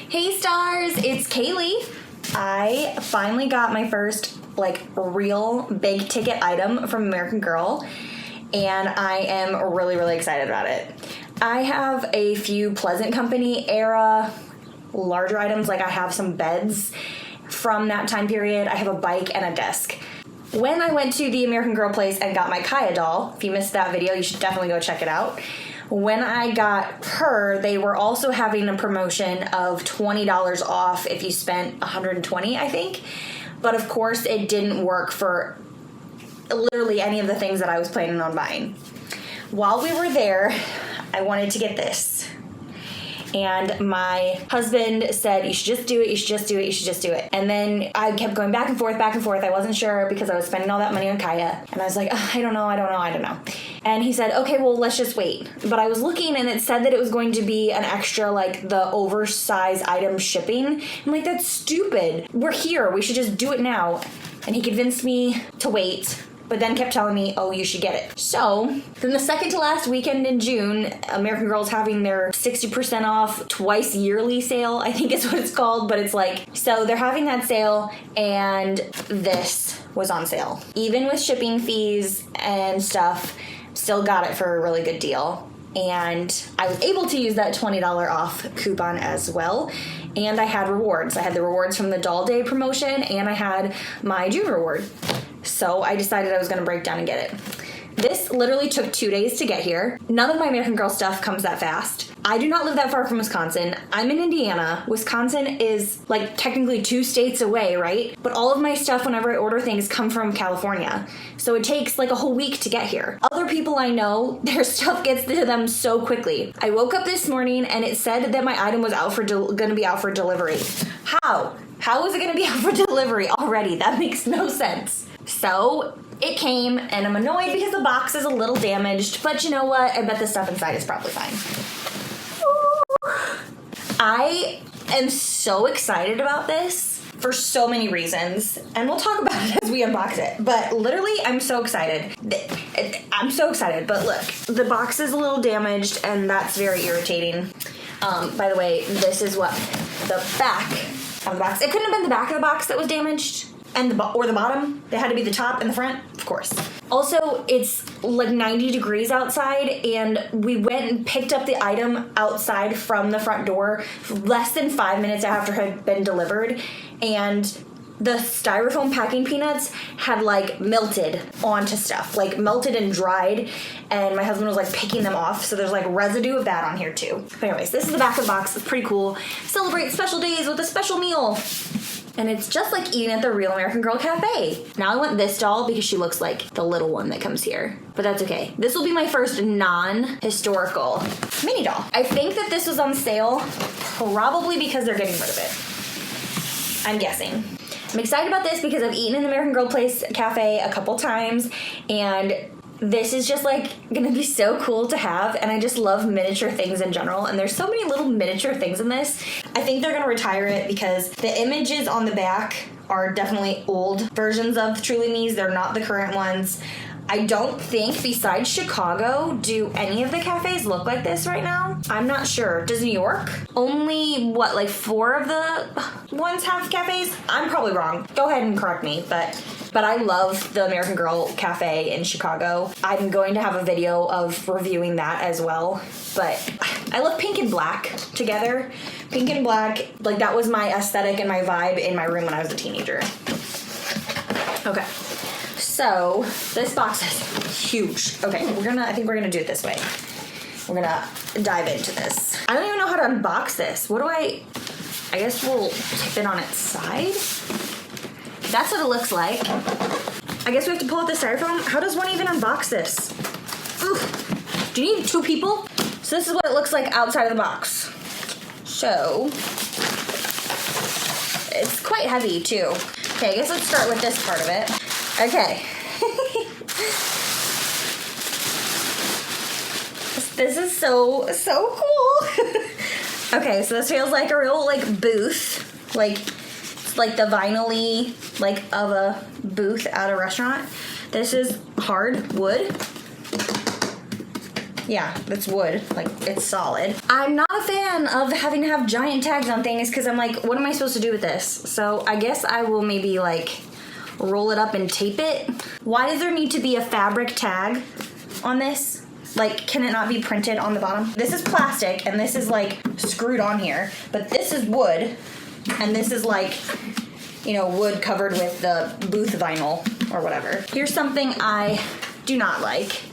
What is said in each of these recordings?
Hey stars, it's Kaylee. I finally got my first real big ticket item from American Girl, and I am really excited about it. I have a few Pleasant Company era larger items, like I have some beds from that time period. I have a bike and a desk. When I went to the American Girl place and got my Kaya doll, if you missed that video, you should definitely go check it out. When I got her, they were also having a promotion of $20 off if you spent $120, I think. But of course, it didn't work for literally any of the things that I was planning on buying. While we were there, I wanted to get this. And my husband said, you should just do it, you should just do it, you should just do it. And then I kept going back and forth. I wasn't sure because I was spending all that money on Kaya. And I was like, I don't know. And he said, okay, well, let's just wait. But I was looking and it said that it was going to be an extra, the oversized item shipping. I'm like, that's stupid. We're here. We should just do it now. And he convinced me to wait, but then kept telling me, oh, you should get it. So, then the second to last weekend in June, American Girl's having their 60% off twice yearly sale, I think is what it's called, but it's so they're having that sale, and this was on sale. Even with shipping fees and stuff, still got it for a really good deal. And I was able to use that $20 off coupon as well. And I had rewards. I had the rewards from the Doll Day promotion, and I had my June reward. So I decided I was going to break down and get it. This literally took 2 days to get here. None of my American Girl stuff comes that fast. I do not live that far from Wisconsin. I'm in Indiana. Wisconsin is technically 2 states away, right? But all of my stuff, whenever I order things, come from California. So it takes a whole week to get here. Other people I know, their stuff gets to them so quickly. I woke up this morning and it said that my item was going to be out for delivery. How? How is it going to be out for delivery already? That makes no sense. So it came, and I'm annoyed because the box is a little damaged, but you know what? I bet the stuff inside is probably fine. I am so excited about this for so many reasons, and we'll talk about it as we unbox it, but literally, I'm so excited. But look, the box is a little damaged, and that's very irritating. By the way, this is what the back of the box. It couldn't have been the back of the box that was damaged. Or the bottom. They had to be the top and the front, of course. Also, it's 90 degrees outside, and we went and picked up the item outside from the front door less than 5 minutes after it had been delivered, and the styrofoam packing peanuts had melted onto stuff, melted and dried, and my husband was picking them off, so there's residue of that on here too. But anyways, this is the back of the box. It's pretty cool. Celebrate special days with a special meal. And it's just like eating at the real American Girl Cafe. Now I want this doll because she looks like the little one that comes here. But that's okay. This will be my first non-historical mini doll. I think that this was on sale probably because they're getting rid of it. I'm guessing. I'm excited about this because I've eaten in the American Girl Cafe a couple times, and this is just gonna be so cool to have, and I just love miniature things in general, and there's so many little miniature things in this. I think they're gonna retire it because the images on the back are definitely old versions of Truly Me's. They're not the current ones. I don't think, besides Chicago, do any of the cafes look like this right now? I'm not sure. Does New York? Only, 4 of the ones have cafes? I'm probably wrong. Go ahead and correct me, but I love the American Girl Cafe in Chicago. I'm going to have a video of reviewing that as well, but I love pink and black together. Pink and black, that was my aesthetic and my vibe in my room when I was a teenager. Okay. So, this box is huge. Okay, I think we're gonna do it this way. We're gonna dive into this. I don't even know how to unbox this. I guess we'll tip it on its side. That's what it looks like. I guess we have to pull out the styrofoam. How does one even unbox this? Oof. Do you need 2 people? So this is what it looks like outside of the box. So, it's quite heavy too. Okay, I guess let's start with this part of it. Okay. This is so cool. Okay, so this feels like a real booth. It's the vinyl-y of a booth at a restaurant. This is hard wood. Yeah, it's wood. Like, it's solid. I'm not a fan of having to have giant tags on things because I'm like, what am I supposed to do with this? So I guess I will maybe, like, roll it up and tape it. Why does there need to be a fabric tag on this? Like, can it not be printed on the bottom? This is plastic, and this is, like, screwed on here. But this is wood, and this is, like, you know, wood covered with the booth vinyl or whatever. Here's something I do not like.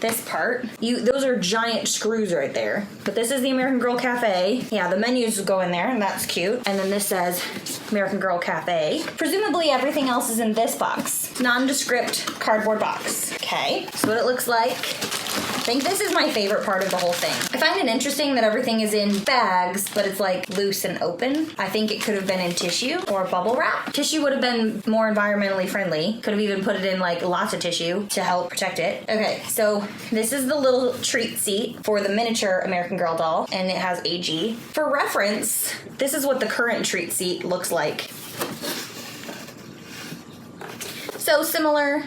This part. Those are giant screws right there. But this is the American Girl Cafe. Yeah, the menus go in there, and that's cute. And then this says American Girl Cafe. Presumably everything else is in this box. Nondescript cardboard box. Okay, so what it looks like. I think this is my favorite part of the whole thing. I find it interesting that everything is in bags, but it's like loose and open. I think it could have been in tissue or bubble wrap. Tissue would have been more environmentally friendly. Could have even put it in like lots of tissue to help protect it. Okay, so this is the little treat seat for the miniature American Girl doll, and it has AG. For reference, this is what the current treat seat looks like. So similar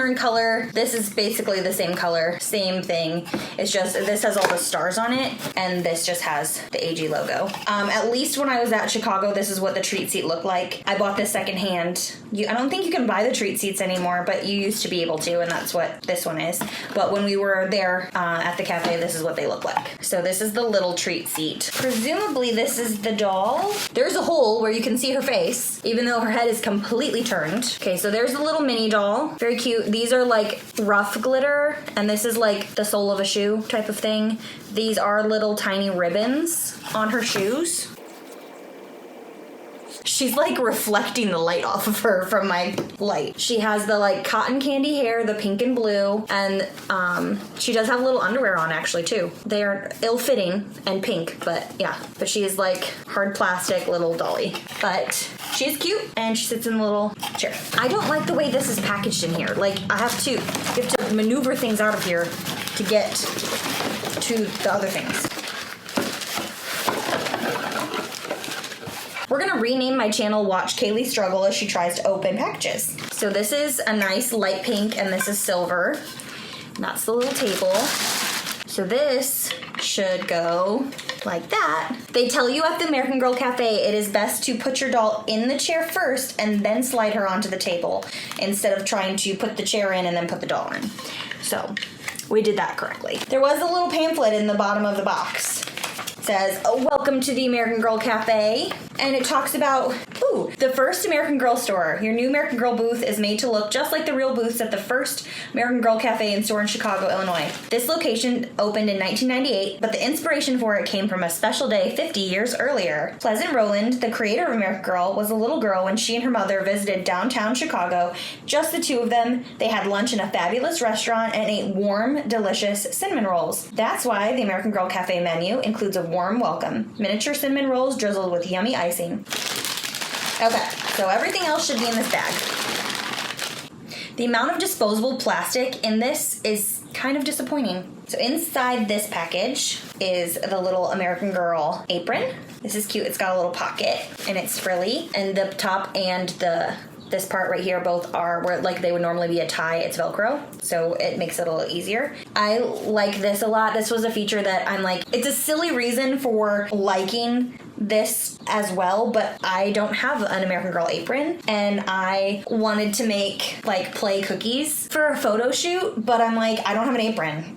in color. This is basically the same color, same thing. It's just this has all the stars on it, and this just has the AG logo. At least when I was at Chicago, this is what the treat seat looked like. I bought this secondhand. I don't think you can buy the treat seats anymore, but you used to be able to, and that's what this one is. But when we were there at the cafe, this is what they look like. So this is the little treat seat. Presumably this is the doll. There's a hole where you can see her face, even though her head is completely turned. Okay, so there's the little mini doll. Very cute. These are like rough glitter, and this is like the sole of a shoe type of thing. These are little tiny ribbons on her shoes. She's like reflecting the light off of her from my light. She has the like cotton candy hair, the pink and blue, and she does have little underwear on actually too. They are ill-fitting and pink, but yeah. But she is like hard plastic little dolly. But she's cute, and she sits in the little chair. I don't like the way this is packaged in here. Like, you have to maneuver things out of here to get to the other things. We're gonna rename my channel Watch Kaylee Struggle as she tries to open packages. So this is a nice light pink, and this is silver. And that's the little table. So this should go like that. They tell you at the American Girl Cafe it is best to put your doll in the chair first and then slide her onto the table instead of trying to put the chair in and then put the doll in. So we did that correctly. There was a little pamphlet in the bottom of the box. It says, oh, welcome to the American Girl Cafe. And it talks about, the first American Girl store. Your new American Girl booth is made to look just like the real booths at the first American Girl Cafe and store in Chicago, Illinois. This location opened in 1998, but the inspiration for it came from a special day 50 years earlier. Pleasant Rowland, the creator of American Girl, was a little girl when she and her mother visited downtown Chicago. Just the two of them. They had lunch in a fabulous restaurant and ate warm, delicious cinnamon rolls. That's why the American Girl Cafe menu includes a warm welcome. Miniature cinnamon rolls drizzled with yummy icing. Okay, so everything else should be in this bag. The amount of disposable plastic in this is kind of disappointing. So inside this package is the little American Girl apron. This is cute. It's got a little pocket, and it's frilly. And the top and this part right here both are where like they would normally be a tie. It's Velcro, so it makes it a little easier. I like this a lot. This was a feature that I'm like, it's a silly reason for liking this as well, but I don't have an American Girl apron, and I wanted to make like play cookies for a photo shoot, but I'm like, I don't have an apron.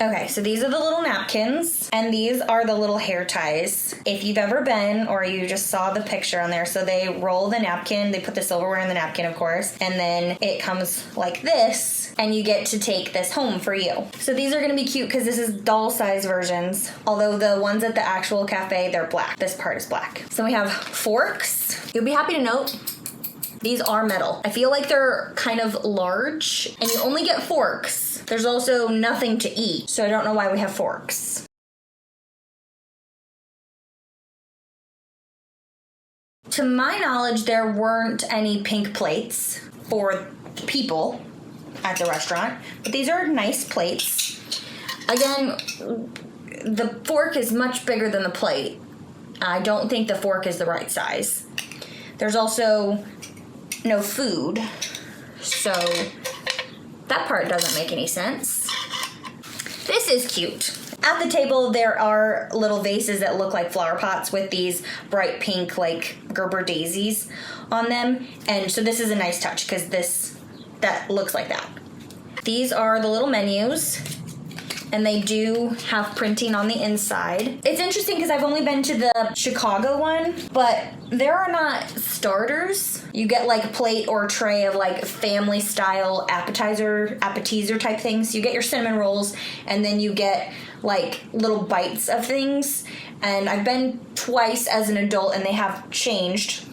Okay, so these are the little napkins, and these are the little hair ties. If you've ever been, or you just saw the picture on there, so they roll the napkin, they put the silverware in the napkin, of course, and then it comes like this, and you get to take this home for you. So these are going to be cute because this is doll size versions, although the ones at the actual cafe, they're black. This part is black. So we have forks. You'll be happy to note these are metal. I feel like they're kind of large, and you only get forks. There's also nothing to eat, so I don't know why we have forks. To my knowledge, there weren't any pink plates for people at the restaurant, but these are nice plates. Again, the fork is much bigger than the plate. I don't think the fork is the right size. There's also no food, so that part doesn't make any sense. This is cute. At the table, there are little vases that look like flower pots with these bright pink, like, Gerber daisies on them. And so this is a nice touch because that looks like that. These are the little menus, and they do have printing on the inside. It's interesting because I've only been to the Chicago one, but there are not starters. You get like a plate or a tray of like family style appetizer type things. You get your cinnamon rolls, and then you get like little bites of things. And I've been twice as an adult, and they have changed.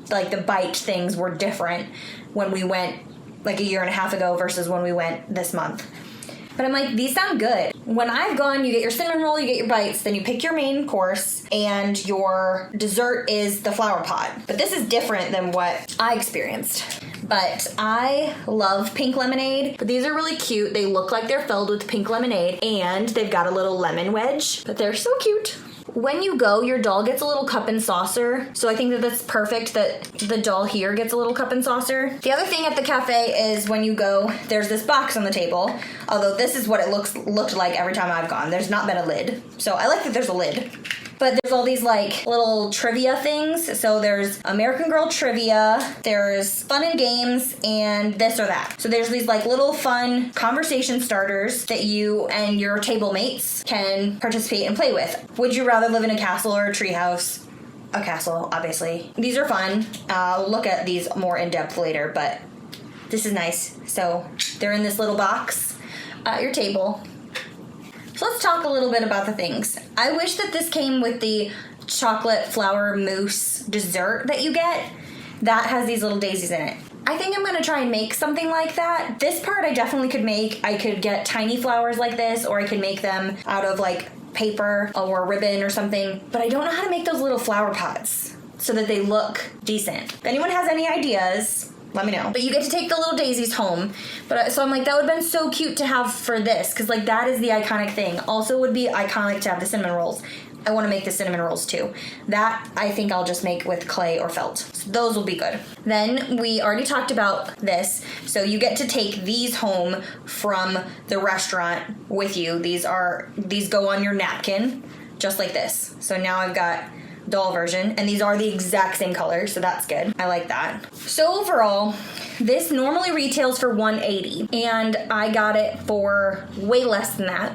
Like the bite things were different when we went like a year and a half ago versus when we went this month. But I'm like, these sound good. When I've gone, you get your cinnamon roll, you get your bites, then you pick your main course, and your dessert is the flower pot. But this is different than what I experienced. But I love pink lemonade. But these are really cute. They look like they're filled with pink lemonade, and they've got a little lemon wedge. But they're so cute. When you go, your doll gets a little cup and saucer. So I think that that's perfect that the doll here gets a little cup and saucer. The other thing at the cafe is when you go, there's this box on the table. Although this is what it looked like every time I've gone. There's not been a lid. So I like that there's a lid. But there's all these like little trivia things. So there's American Girl trivia, there's fun and games, and this or that. So there's these like little fun conversation starters that you and your table mates can participate and play with. Would you rather live in a castle or a treehouse? A castle, obviously. These are fun. I'll look at these more in depth later, but this is nice. So they're in this little box at your table. So let's talk a little bit about the things. I wish that this came with the chocolate flower mousse dessert that you get. That has these little daisies in it. I think I'm going to try and make something like that. This part I definitely could make. I could get tiny flowers like this, or I could make them out of like paper or ribbon or something. But I don't know how to make those little flower pots so that they look decent. If anyone has any ideas, let me know. But you get to take the little daisies home. But so I'm like, that would have been so cute to have for this, because like that is the iconic thing. Also would be iconic to have the cinnamon rolls. I want to make the cinnamon rolls too. That I think I'll just make with clay or felt. So those will be good. Then we already talked about this. So you get to take these home from the restaurant with you. These go on your napkin, just like this. So now I've got doll version, and these are the exact same color, so that's good. I like that. So overall, this normally retails for $180, and I got it for way less than that.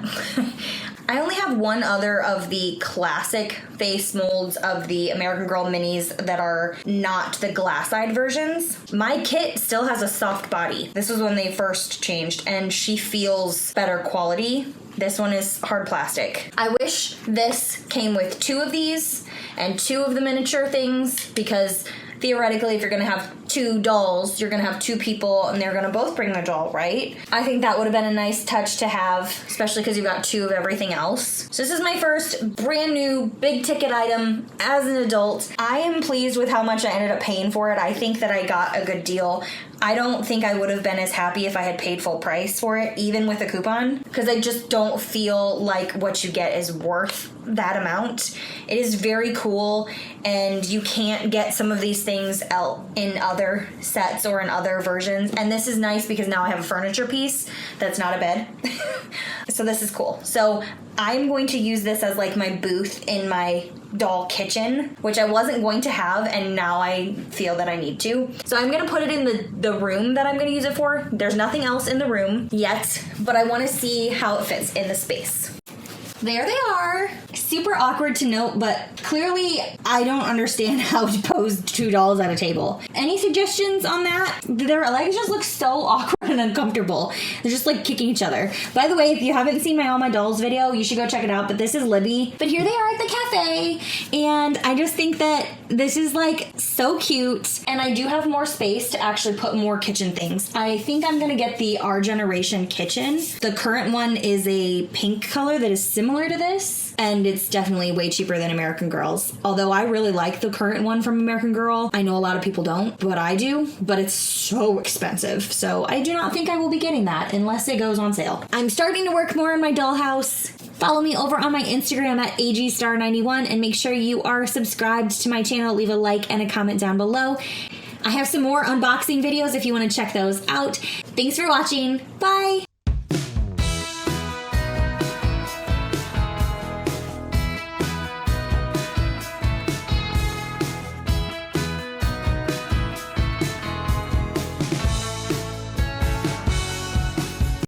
I only have one other of the classic face molds of the American Girl minis that are not the glass-eyed versions. My kit still has a soft body. This was when they first changed, and she feels better quality. This one is hard plastic. I wish this came with two of these and two of the miniature things, because theoretically, if you're going to have two dolls, you're going to have two people, and they're going to both bring their doll, right? I think that would have been a nice touch to have, especially because you've got two of everything else. So this is my first brand new big ticket item as an adult. I am pleased with how much I ended up paying for it. I think that I got a good deal. I don't think I would have been as happy if I had paid full price for it, even with a coupon, because I just don't feel like what you get is worth that amount. It is very cool, and you can't get some of these things out in other sets or in other versions. And this is nice because now I have a furniture piece that's not a bed. So this is cool. So I'm going to use this as like my booth in my doll kitchen, which I wasn't going to have, and now I feel that I need to. So I'm going to put it in the room that I'm going to use it for. There's nothing else in the room yet, but I want to see how it fits in the space. There they are. Super awkward to note, but clearly I don't understand how to pose two dolls at a table. Any suggestions on that? Their legs just look so awkward and uncomfortable. They're just like kicking each other. By the way, if you haven't seen my All My Dolls video, you should go check it out. But this is Libby. But here they are at the cafe, and I just think that this is like so cute. And I do have more space to actually put more kitchen things. I think I'm gonna get the Our Generation kitchen. The current one is a pink color that is similar to this, and it's definitely way cheaper than American Girl's. Although I really like the current one from American Girl. I know a lot of people don't, but I do. But it's so expensive, so I do not think I will be getting that unless it goes on sale. I'm starting to work more on my dollhouse. Follow me over on my Instagram at agstar91, and make sure you are subscribed to my channel. Leave a like and a comment down below. I have some more unboxing videos if you want to check those out. Thanks for watching. Bye!